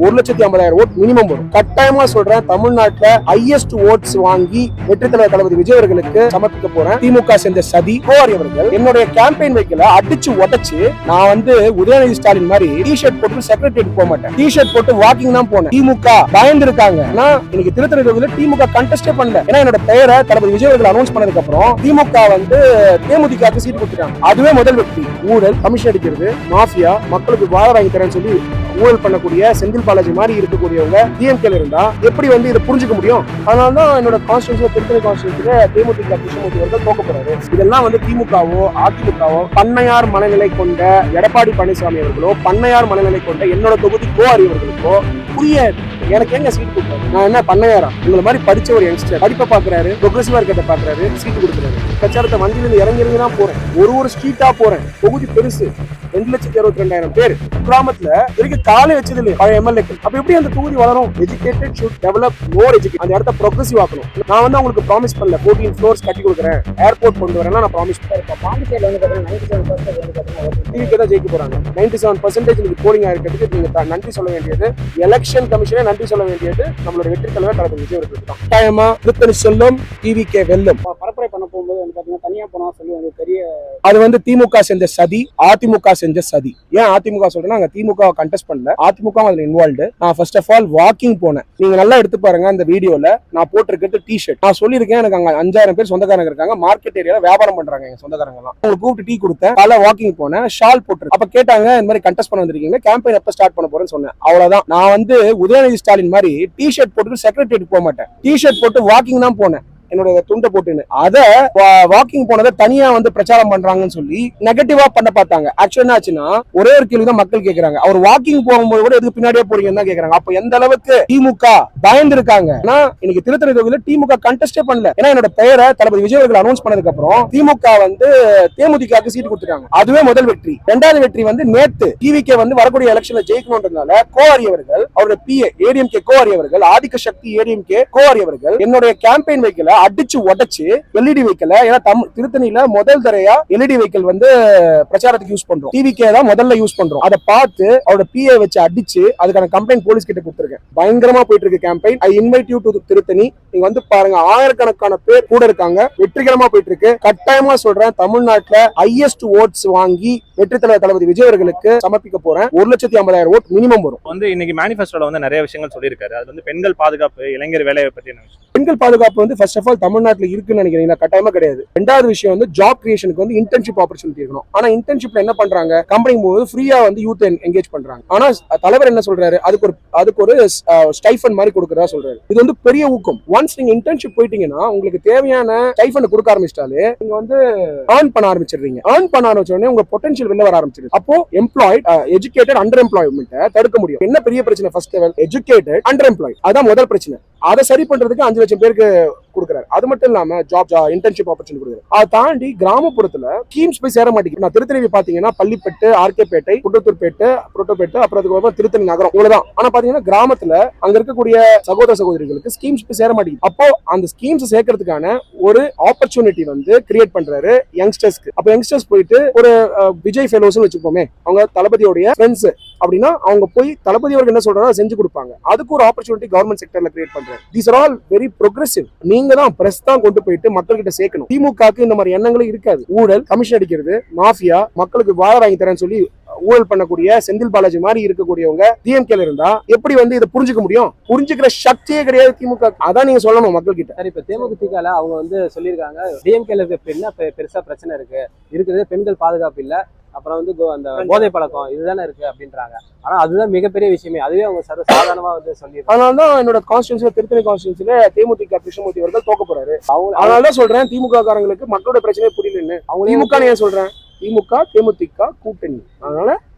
1,50,000 vote minimum வரும். கட்டாயமா சொல்றேன், தமிழ்நாட்டுல ஹையஸ்ட் ஓட்ஸ் வாங்கி வெற்றி தலைவர் தளபதி விஜய் அவர்களுக்கு சமர்ப்பிக்க போறேன். திமுக செஞ்ச சதி கோவாரி அவர்கள் என்னுடைய கேம்பெயின் வைக்கல அடிச்சு உடைச்சு, நான் வந்து உதயநிதி ஸ்டாலின் மாதிரி டி-ஷர்ட் போட்டு செக்ரட்டரியேட் போக மாட்டேன். டி-ஷர்ட் போட்டு வாக்கிங் தான் போனேன். திமுக பயந்து இருக்காங்க. இன்னைக்கு திருத்தணி தொகுதியில திமுக கண்டெஸ்டே பண்ணல. ஏன்னா என்னோட பெயரை தளபதி விஜய் அவர்கள் அனௌன்ஸ் பண்ணதுக்கு அப்புறம் திமுக வந்து தேமுதிகவுக்கு சீட் கொடுத்துட்டாங்க. அதுவே முதல் வெற்றி. ஊழல், கமிஷன் அடிக்கிறது, மாஃபியா, மக்களுக்கு வாழ வாங்கி தரேன்னு சொல்லி ஊழல் பண்ணக்கூடிய செந்தில் பாலாஜி மாதிரி இருக்கக்கூடியவங்க டிஎம்கேல இருந்தா எப்படி வந்து இதை புரிஞ்சுக்க முடியும்? அதனாலதான் என்னோட கான்ஸ்டியூன்சில திருத்தணி கான்ஸ்டியூன்சில தேமுதிக கிருஷ்ணமூர்த்தி அவர்கள் தோக்க போறாரு. இதெல்லாம் வந்து திமுகவோ அதிமுகவோ பண்ணையார் மனநிலை கொண்ட எடப்பாடி பழனிசாமி அவர்களோ பண்ணையார் மனநிலை கொண்ட என்னோட தொகுதி கோவாரி அவர்களுக்கோ புரியாது. எனக்கு எங்க சீட்டு கொடுத்தாரு? நான் என்ன பண்ணையாரா? உங்களை மாதிரி படிச்ச ஒரு யங்ஸ்டர் படிப்பை பாக்குறாரு, ப்ரோக்ரெசிவா இருக்கிறத பாக்குறாரு, சீட்டு கொடுக்குறாரு. பிரச்சாரத்தை வண்டியில இறங்கி தான் போறேன். ஒரு ஸ்ட்ரீட்டா போறேன். தொகுதி பெருசு, 2,62,200 பேர். கிராமத்துல வரைக்கும் காலை வச்சது இல்லையா பழைய எம்எல்ஏக்கள். அப்ப எப்படி அந்த தொகுதி வளரும்? Educated should develop more educate. அந்த இடத்த ப்ரோக்ரெசிவ் ஆக்கணும். நான் வந்து உங்களுக்கு ப்ராமிஸ் பண்ணல 14 ஃப்ளோர்ஸ் கட்டி கொடுக்குறேன், ஏர்போர்ட் கொண்டு வரேன். நான் ப்ராமிஸ் பண்ணேன். பாண்டிச்சேரியில வந்து 97% டிவிக்கு தான் ஜெயிக்க போறாங்க. 97% இன்னைக்கு போலிங் ஆயிருக்கிறதுக்கு நீங்க நன்றி சொல்ல வேண்டியது எலெக்ஷன் கமிஷனே நன்றி சொல்ல வேண்டியது நம்மளுடைய வெற்றி தலைவர் தளபதி விஜய் அவர்களுக்கு தான். கட்டாயமா திருத்தணி செல்லும், டிவிகே வெல்லும். பரப்புரை பண்ண போகும்போது வந்து பாத்தீங்கன்னா தனியா போனா சொல்லி வந்து பெரிய அது வந்து திமுக செஞ்ச சதி, அதிமுக செஞ்ச சதி. ஏன் அதிமுக சொல்றேன்னா, அங்க திமுக கண்டெஸ்ட் பண்ணல, அதிமுக அதுல இன்வால்வ்டு. நான் ஃபர்ஸ்ட் ஆஃப் ஆல் வாக்கிங் போனேன். நீங்க நல்லா எடுத்து பாருங்க அந்த வீடியோல. நான் போட்டிருக்கிறது டி-ஷர்ட். நான் சொல்லியிருக்கேன், எனக்கு அங்க 5,000 பேர் சொந்தக்காரங்க இருக்காங்க. மார்க்கெட் ஏரியால வியாபாரம் பண்றாங்க எங்க சொந்தக்காரங்க எல்லாம். அவங்க கூப்பிட்டு டீ கொடுத்தேன். காலைல வாக்கிங் போனேன், ஷால் போட்டு. அப்ப கேட்டாங்க, இந்த மாதிரி கண்டெஸ்ட் பண்ண வந்திருக்கீங்க, கேம்பெயின் எப்ப ஸ்டார்ட் பண்ண போறேன்னு சொன்னேன். அவ்வளவுதான். நான் வந்து உதயநிதி ஸ்டாலின் மாதிரி டி-ஷர்ட் போட்டு செக்ரட்டரியேட் போக மாட்டேன். டி-ஷர்ட் போட்டு வாக்கிங் தான் போனேன். என்னோட துண்டை போட்டுன்னு அத வாக்கிங் போனதை தனியா வந்து பிரச்சாரம் பண்றாங்கன்னு சொல்லி நெகட்டிவா பண்ண பார்த்தாங்க. ஆக்சுவலா என்ன ஆச்சுன்னா, ஒரே ஒரு கேள்விதான் மக்கள் கேட்கறாங்க, அவர் வாக்கிங் போகும்போது கூட எதுக்கு பின்னாடியே போறீங்கன்னு தான் கேட்கறாங்க. அப்ப எந்த அளவுக்கு திமுக பயந்து இருக்காங்க. இன்னைக்கு திருத்தணி தொகுதியில திமுக கண்டெஸ்டே பண்ணல. ஏன்னா என்னோட பெயரை தளபதி விஜய் அவர்கள் அனௌன்ஸ் பண்ணதுக்கு அப்புறம் திமுக வந்து தேமுதிகவுக்கு சீட் கொடுத்துட்டாங்க. அதுவே முதல் வெற்றி. இரண்டாவது வெற்றி வந்து நேத்து டிவிகே வந்து வரக்கூடிய எலெக்ஷன்ல ஜெயிக்கணும்ன்றதுனால கோவாரி அவர்கள், அவருடைய பிஏ ஏடிஎம்கே கோவாரி அவர்கள், ஆதிக்க சக்தி ஏடிஎம்கே கோவாரி அவர்கள் என்னுடைய கேம்பெயின் வைக்கல அடிச்சு உடைச்சு எல்இடி வெஹிக்கிள். ஏன்னா திருத்தணியில முதல் தரையா எல்இடி வெஹிக்கிள் வந்து பிரச்சாரத்துக்கு யூஸ் பண்றோம். டிவிகே தான் முதல்ல யூஸ் பண்றோம். அதை பார்த்து அவரோட பிஏ வச்சு அடிச்சு அதுக்கான கம்ப்ளைண்ட் போலீஸ் கிட்ட கொடுத்திருக்கேன். பயங்கரமா போயிட்டு இருக்கு campaign. I invite you to Tiruttani. நீங்க வந்து பாருங்க, ஆயிரக்கணக்கான பேர் கூட இருக்காங்க. வெற்றிகரமா போயிட்டு இருக்கு. கட்டாயமா சொல்றேன், தமிழ்நாட்டுல ஹையஸ்ட் ஓட்ஸ் வாங்கி வெற்றி தலைவர் தளபதி விஜய் அவர்களுக்கு சமர்ப்பிக்க போறேன். 1,50,000 ஓட் மினிமம் வரும். வந்து இன்னைக்கு மேனிஃபெஸ்டோல வந்து நிறைய விஷயங்கள் சொல்லியிருக்காரு. அது வந்து பெண்கள் பாதுகாப்பு, இளைஞர் வேலையை பத்தி என்ன விஷயம்? பெண்கள் பாதுகாப்பு வந்து ஃபர்ஸ்ட் ஆஃப் ஆல் தமிழ்நாட்டில் இருக்குன்னு நினைக்கிறீங்களா? கட்டாயமா கிடையாது. ரெண்டாவது விஷயம் வந்து ஜாப் கிரியேஷனுக்கு வந்து இன்டர்ன்ஷிப் ஆப்பர்ச்சுனிட்டி இருக்கணும். ஆனா இன்டர்ன்ஷிப்ல என்ன பண்றாங்க, கம்பெனி போது ஃப்ரீயா வந்து யூத் என்கேஜ் பண்றாங்க. ஆனா தலைவர் என்ன சொல்றாரு, அதுக்கு ஒரு ஸ்டைஃபன் மாதிரி கொடுக்கறதா சொல்றாரு. இது வந்து பெரிய ஊக்கம். ஒன்ஸ் நீங்க இன்டர்ன்ஷிப் போயிட்டீங்கன்னா உங்களுக்கு தேவையான ஸ்டைஃபன் கொடுக்க ஆரம்பிச்சிட்டாலே நீங்க வந்து ஏர்ன் பண்ண ஆரம்பிச்சிடுறீங்க. ஏர்ன் பண்ண ஆரம்பிச்ச உடனே உங்க பொட்டன்ஷியல் வெளில வர ஆரம்பிச்சிடுது. அப்போ எம்ப்ளாய்ட், எஜுகேட்டட், அண்டர் எம்ப்ளாய்மெண்ட்டை தடுக்க முடியும். என்ன பெரிய பிரச்சனை? First level educated, under employed. அதான் முதல் பிரச்சனை. அதை சரி பண்றதுக்கு 5 லட்சம் பேருக்கு கொடுக்குறாரு. அது மட்டும் இல்லாம ஜாப் இன்டர்ன்ஷிப் ஆப்பர்ச்சுனிட்டி கொடுக்குறாரு. அதை தாண்டி கிராமப்புறத்துல ஸ்கீம்ஸ் போய் சேர மாட்டேங்குது. நான் திருத்தணி பாத்தீங்கன்னா பள்ளிப்பட்டு, ஆர்கேபேட்டை, புட்டத்தூர்பேட்டை, புரோட்டோபேட்டை, அப்புறம் அதுக்கு திருத்தணி நகரம் இவ்வளவுதான். ஆனா பாத்தீங்கன்னா கிராமத்துல அங்க இருக்கக்கூடிய சகோதர சகோதரிகளுக்கு ஸ்கீம்ஸ் போய் சேர மாட்டேங்குது. அப்போ அந்த ஸ்கீம்ஸ் சேர்க்கறதுக்கான ஒரு ஆப்பர்ச்சுனிட்டி வந்து கிரியேட் பண்றாரு யங்ஸ்டர்ஸ்க்கு. அப்ப யங்ஸ்டர்ஸ் போயிட்டு ஒரு விஜய் ஃபெலோஸ் வச்சுப்போமே, அவங்க தளபதியோடைய ஃப்ரெண்ட்ஸ் அப்படின்னா அவங்க போய் தளபதி அவர்கள் என்ன சொல்றாரோ செஞ்சு கொடுப்பாங்க. அதுக்கு ஒரு ஆப்பர்ச்சுனிட்டி கவர்மெண்ட் செக்டர்ல கிரியேட் பண்றாரு. These are all very progressive. நீங்க தான் பிரஸ் தான் கொண்டு போயிட்டு மக்கள் கிட்ட சேர்க்கணும். திமுகக்கு இந்த மாதிரி எண்ணங்களும் இருக்காது. ஊழல், கமிஷன் அடிக்கிறது, மாஃபியா, மக்களுக்கு வாழ வாங்கி தரேன்னு சொல்லி ஊழல் பண்ணக்கூடிய செந்தில் பாலாஜி மாதிரி இருக்கக்கூடியவங்க டிஎம்கேல இருந்தா எப்படி வந்து இதை புரிஞ்சுக்க முடியும்? புரிஞ்சுக்கிற சக்தியே கிடையாது திமுக. அதான் நீங்க சொல்லணும் மக்கள் கிட்ட. சரி, இப்ப தேமுதிகல அவங்க வந்து சொல்லியிருக்காங்க, டிஎம்கேல என்ன பெருசா பிரச்சனை இருக்கிறது பெண்கள் பாதுகாப்பு இல்ல, அப்புறம் வந்து அந்த போதை பழக்கம் இதுதானே இருக்கு அப்படின்றாங்க. ஆனா அதுதான் மிகப்பெரிய விஷயமே. அதுவே அவங்க சாதாரணமா வந்து சொல்லி. அதனாலதான் என்னோட கான்ஸ்டியூன்சில திருத்தணி கான்ஸ்டியூன்சில தேமுதிக கிருஷ்ணமூர்த்தி அவர்கள் தோக்க போறாரு. அதனாலதான் சொல்றேன், திமுக காரங்களுக்கு மக்களோட பிரச்சனையே புரியலன்னு. திமுக ஏன் சொல்றேன்? திமுக தேமுதிக கூட்டணி. அதனால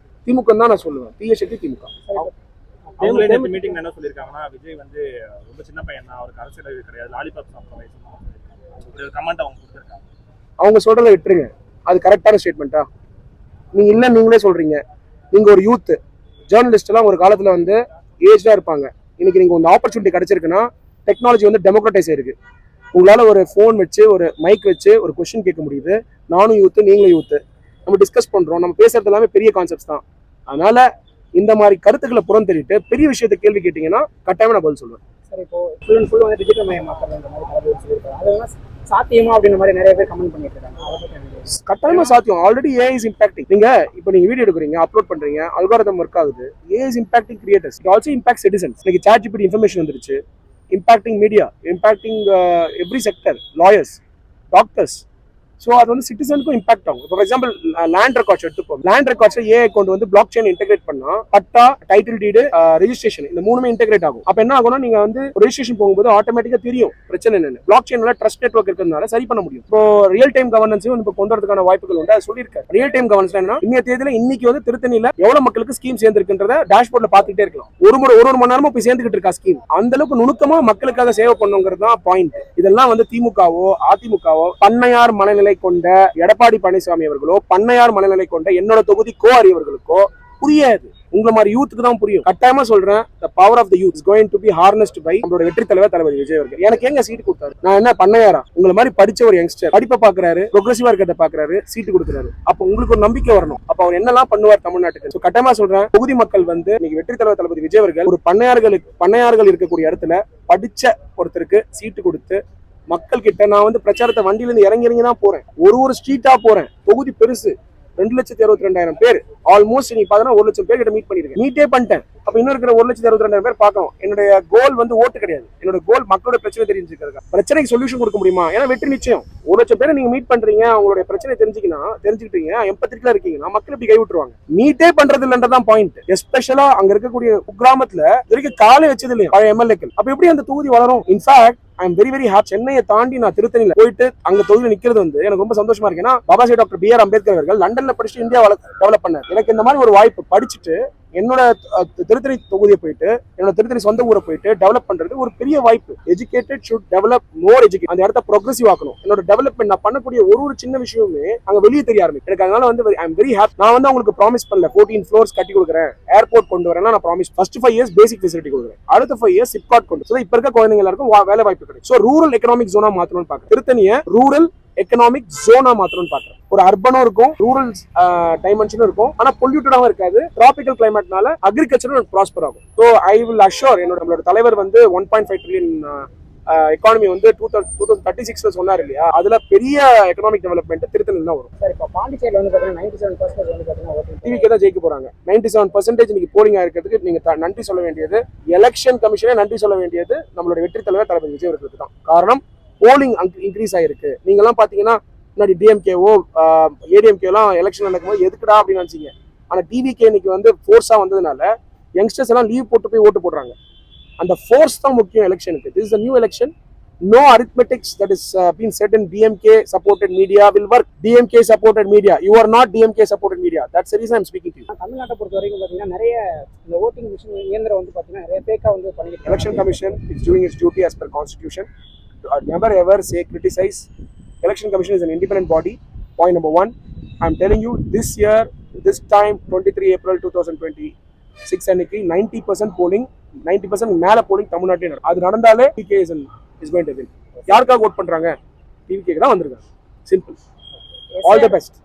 திமுக தான் நான் சொல்லுவேன். தீய சக்தி திமுக. மீட்டிங் என்ன சொல்லிருக்காங்கன்னா, விஜய் வந்து ரொம்ப சின்ன பையன் தான், அவருக்கு அரசியல் கிடையாது, லாலிபாப் சாப்பிட்ற வயசு கமெண்ட் அவங்க கொடுத்துருக்காங்க. அவங்க சொல்றதை விட்டுருங்க. அது கரெக்டான ஸ்டேட்மெண்டா? நீங்க இல்ல நீங்களே சொல்றீங்க. நீங்க ஒரு யூத் ஜேர்னலிஸ்ட் எல்லாம் ஒரு காலத்துல வந்து ஏஜ்டா இருப்பாங்க. இன்னைக்கு நீங்க ஒரு ஆப்பர்ச்சுனிட்டி கிடைச்சிருக்குன்னா, டெக்னாலஜி வந்து டெமோக்ரட்டைஸ் ஆயிருக்கு. உங்களால ஒரு போன் வச்சு, ஒரு மைக் வச்சு ஒரு கொஸ்டின் கேட்க முடியுது. நானும் யூத்து, நீங்களும் யூத்து. நம்ம டிஸ்கஸ் பண்றோம். நம்ம பேசுறது எல்லாமே பெரிய கான்செப்ட்ஸ் தான். அதனால இந்த மாதிரி கருத்துக்களை புறந்தள்ளிட்டு பெரிய விஷயத்தை கேள்வி கேட்டீங்கன்னா கட்டாயமா நான் பதில் சொல்லுவேன். சார் இப்போ ஃபுல் அண்ட் ஃபுல் வந்து டிஜிட்டல் மயமாக்குறது அந்த மாதிரி தளபதி சொல்லியிருக்காங்க. அதெல்லாம் சாத்தியமா அப்படின்ற மாதிரி நிறைய பேர் கமெண்ட் பண்ணிட்டு இருக்காங்க. அதை பத்தி எனக்கு கட்டாயமா சாத்தியம். Already AI is impacting. இப்போ நீங்க வீடியோ எடுக்கிறீங்க, அப்லோட் பண்றீங்க, அல்காரிதம் ஒர்க் ஆகுது. AI is impacting creators, it also impact citizens. இன்னைக்கு ChatGPT இன்ஃபர்மேஷன் வந்துருச்சு, impacting media, impacting every sector, lawyers, doctors. So அது வந்து சிட்டிசனுக்கும் இம்பாக்ட் ஆகும். இப்போ ஃபார் எக்ஸாம்பிள் லேண்ட் ரெக்கார்ட்ஸ் எடுத்துப்போம். லேண்ட் ரெக்கார்ட்ஸ் ஏஐ கொண்டு வந்து பிளாக் செயின் இன்டெகிரேட் பண்ணா பட்டா, டைட்டில் டீடு, ரெஜிஸ்ட்ரேஷன் இந்த மூணுமே இன்டெகிரேட் ஆகும். அப்ப என்ன ஆகும்னா நீங்க வந்து ரெஜிஸ்ட்ரேஷன் போகும்போது ஆட்டோமேட்டிக்கா தெரியும் பிரச்சனை என்னன்னு. பிளாக் செயின்ல ட்ரஸ்ட் நெட்வொர்க் இருக்கிறதுனால சரி பண்ண முடியும். இப்போ ரியல் டைம் கவர்னன்ஸையும் வந்து கொண்டு வரதுக்கான வாய்ப்புகள் உண்டு. அது சொல்லியிருக்காரு. ரியல் டைம் கவர்னன்ஸ் என்ன, இன்னைய தேதியில இன்னைக்கு வந்து திருத்தணியில எவ்வளவு மக்களுக்கு ஸ்கீம் சேர்ந்திருக்குன்றத டேஷ்போர்ட்ல பாத்துக்கிட்டே இருக்கலாம். ஒரு மணி நேரமா போய் சேர்ந்துகிட்டு இருக்கா ஸ்கீம். அந்த அளவுக்கு நுணுக்கமா மக்களுக்காக சேவை பண்ணுங்கிறது தான் பாயிண்ட். இதெல்லாம் வந்து திமுகவோ அதிமுகவோ பண்ணையார் மனநிலை கொண்ட எடப்பாடி பழனிசாமி அவர்களோ, பண்ணையார் மனநிலை கொண்ட என்னோட தொகுதி கோஆரி அவர்களுக்கோ புரியாது. உங்களை மாதிரி யூத்துக்கு தான் புரியும். கட்டாயமா சொல்றேன், the power of the youth is going to be harnessed by நம்மளோட வெற்றி தலைவர் தளபதி விஜய் அவர்கள். எனக்கு எங்க சீட்டு கொடுத்தாரு? நான் என்ன பண்ணையாரா? உங்களை மாதிரி படிச்ச ஒரு யங்ஸ்டர் படிப்பை பாக்குறாரு, ப்ரோக்ரஸிவா இருக்கிறத பாக்குறாரு, சீட்டு கொடுக்குறாரு. அப்ப உங்களுக்கு ஒரு நம்பிக்கை வரணும். அப்ப அவர் என்னெல்லாம் பண்ணுவார் தமிழ்நாட்டுக்கு. கட்டாயமா சொல்றேன், தொகுதி மக்கள் வந்து இன்னைக்கு வெற்றி தலைவர் தளபதி விஜய் அவர்கள் ஒரு பண்ணையார்கள் இருக்கக்கூடிய இடத்துல படிச்ச ஒருத்தருக்கு சீட்டு கொடுத்து மக்கள் கிட்ட நான் வந்து பிரச்சாரத்தை வண்டியில இருந்து இறங்கி தான் போறேன். ஒரு ஸ்ட்ரீட்டா போறேன். தொகுதி பெருசு, 2,62,200 பேர். ஆல்மோஸ்ட் நீ பாத்தீங்கன்னா 1 லட்சம் பேர் கிட்ட மீட்டே பண்ணிட்டேன். அப்ப இன்னும் இருக்கிற 1,62,200 பேர் பார்க்கணும். என்னுடைய கோல் வந்து ஓட்டு கிடையாது. என்னோட கோல் மக்களோட பிரச்சனை தெரிஞ்சுக்கிறதுக்கு, பிரச்சனைக்கு சொல்யூஷன் கொடுக்க முடியுமா? ஏன்னா வெற்றி நிச்சயம். 1 லட்சம் பேரை நீங்க மீட் பண்றீங்க, அவங்களுடைய பிரச்சனை தெரிஞ்சுக்கிட்டீங்க, எம்பத்திரிக்கலா இருக்கீங்கன்னா மக்கள் இப்படி கை விட்டுருவாங்க. மீட்டே பண்றது இல்லன்றதான் பாயிண்ட். எஸ்பெஷலா அங்க இருக்கக்கூடிய குக்கிராமத்துல இதுவரைக்கும் காலை வச்சது இல்லையா பழைய எம்எல்ஏக்கள். அப்ப எப்படி அந்த தொகுதி வளரும்? In fact I am very happy. சென்னையை தாண்டி நான் திருத்தணியில போயிட்டு அங்க தொகுதியில் நிக்கிறது வந்து எனக்கு ரொம்ப சந்தோஷமா இருக்கு. ஏன்னா பாபா சாஹேப் டாக்டர் B.R. அம்பேத்கர் அவர்கள் லண்டன்ல படிச்சுட்டு இந்தியா டெவலப் பண்ணார். எனக்கு இந்த மாதிரி ஒரு வாய்ப்பு படிச்சுட்டு என்னோட திருத்தணி தொகுதியை போயிட்டு என்னோட திருத்தணி சொந்த ஊரை போயிட்டு டெவலப் பண்றது ஒரு பெரிய வாய்ப்பு. Educated should develop more educate. அந்த இடத்த ப்ரோக்ரஸிவ் ஆக்கணும். என்னோட டெவலப்மெண்ட் நான் பண்ணக்கூடிய ஒரு சின்ன விஷயமே அங்க வெளியே தெரிய ஆரம்பிக்கும். எனக்கு அதனால வந்து ஐ எம் வெரி ஹாப்பி. நான் வந்து அவங்களுக்கு ப்ராமிஸ் பண்ணல 14 ஃப்ளோர்ஸ் கட்டி கொடுக்குறேன், ஏர்போர்ட் கொண்டு வரேன். நான் ப்ராமிஸ் ஃபர்ஸ்ட் 5 இயர்ஸ் பேசிக் ஃபெசிலிட்டி கொடுக்குறேன், அடுத்த 5 இயர்ஸ் சிப்காட் கொண்டு. ஸோ இப்ப இருக்க குழந்தைங்க எல்லாருக்கும் வேலை வாய்ப்பு கிடைக்கும். ஸோ ரூரல் எக்கனாமிக் ஜோனா மாத்தணும்னு பாக்குறேன். திருத்தணியை ரூரல் எக்கனாமிக் ஜோனா மாத்தணும்னு பாக்குறேன். ஒரு அர்பனும் இருக்கும், ரூரல் டைமென்ஷனும் இருக்கும், ஆனா பொல்யூட்டடாவும் இருக்காது. டிராபிக்கல் கிளைமேட்னால அக்ரிகல்ச்சரும் ப்ராஸ்பர் ஆகும். ஸோ ஐ வில் அஷ்யூர், நம்மளோட தலைவர் வந்து 1.5 ட்ரில்லியன் எக்கானமி வந்து 2036 சொன்னார் இல்லையா, அதுல பெரிய எக்கனாமிக் டெவலப்மெண்ட் திருத்தணியில் தான் வரும். சார் இப்போ பாண்டிச்சேரியில் வந்து பார்த்தீங்கன்னா 97% வந்து பார்த்தீங்கன்னா டிவிக்கே தான் ஜெயிக்க போறாங்க. 97% இன்னைக்கு போலிங் ஆயிருக்கிறதுக்கு நீங்க நன்றி சொல்ல வேண்டியது, எலெக்ஷன் கமிஷனே நன்றி சொல்ல வேண்டியது நம்மளுடைய வெற்றி தலைவர் தளபதி விஜய் அவர்களுக்கு தான். காரணம், போலிங் இன்க்ரீஸ் ஆயிருக்கு. நீங்க எல்லாம் பாத்தீங்கன்னா முன்னாடி டிஎம்கேவோ ஏடிஎம்கேலாம் எலெக்ஷன் நடக்கும்போது எதுக்குடா அப்படின்னு நினைச்சீங்க. ஆனா டிவிகே இன்னைக்கு வந்து ஃபோர்ஸா வந்ததுனால யங்ஸ்டர்ஸ் எல்லாம் லீவ் போட்டு போய் ஓட்டு போடுறாங்க. அந்த ஃபோர்ஸ் தான் முக்கியம் எலெக்ஷனுக்கு. This is a new election. No arithmetics that is being said in DMK supported media will work. DMK supported media. You are not DMK supported media. That's the reason I'm speaking to you. தமிழ்நாட்டை பொறுத்த வரைக்கும் பார்த்தீங்கன்னா நிறைய இந்த voting machine இயந்திரம் வந்து பார்த்தீங்கன்னா நிறைய ஃபேக்காக வந்து பண்ணிட்டு Election Commission is doing its duty as per constitution. Never ever say criticize. Election Commission is an independent body. Point number 1. I'm telling you, this year, this time, 23 April 2026 அன்னைக்கு 90% polling, 90% மேல polling தமிழ்நாட்டிலே நடக்கும். அது நடந்தாலே DK is going to win. யாருக்காக vote பண்றாங்க? டிவிகேக்கு தான் வந்திருக்காங்க. சிம்பிள். All the best.